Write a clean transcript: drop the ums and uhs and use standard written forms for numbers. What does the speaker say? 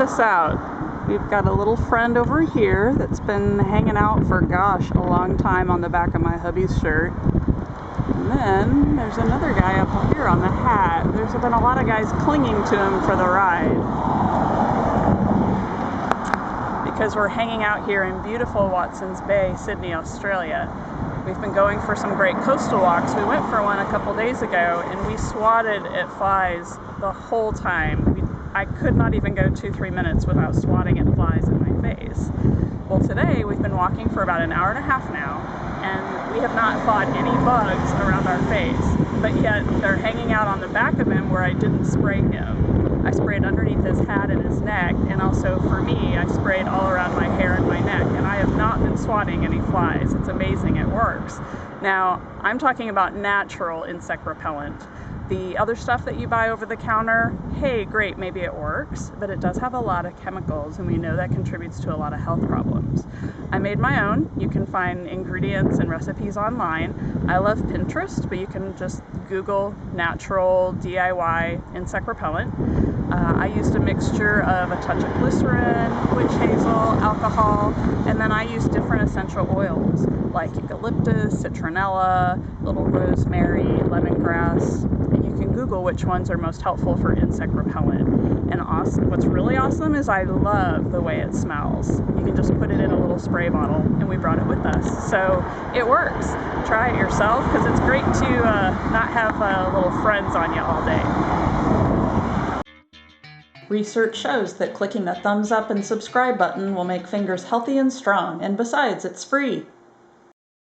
this out. We've got a little friend over here that's been hanging out for, gosh, a long time on the back of my hubby's shirt. And then there's another guy up here on the hat. There's been a lot of guys clinging to him for the ride. Because we're hanging out here in beautiful Watson's Bay, Sydney, Australia. We've been going for some great coastal walks. We went for one a couple days ago and we swatted at flies the whole time. I could not even go 2-3 minutes without swatting at flies in my face. Well, today we've been walking for about an hour and a half now, and we have not fought any bugs around our face, but yet they're hanging out on the back of him where I didn't spray him. I sprayed underneath his hat and his neck, and also for me, I sprayed all around my hair and my neck, and I have not been swatting any flies. It's amazing, it works. Now, I'm talking about natural insect repellent. The other stuff that you buy over the counter, hey, great, maybe it works, but it does have a lot of chemicals, and we know that contributes to a lot of health problems. I made my own. You can find ingredients and recipes online. I love Pinterest, but you can just Google natural DIY insect repellent. I used a mixture of a touch of glycerin, witch hazel, alcohol, and then I used different essential oils like eucalyptus, citronella, little rosemary, lemongrass. And you can Google which ones are most helpful for insect repellent. And awesome, what's really awesome is I love the way it smells. You can just put it in a little spray bottle, and we brought it with us. So it works. Try it yourself, because it's great to not have little friends on you all day. Research shows that clicking the thumbs up and subscribe button will make fingers healthy and strong, and besides, it's free.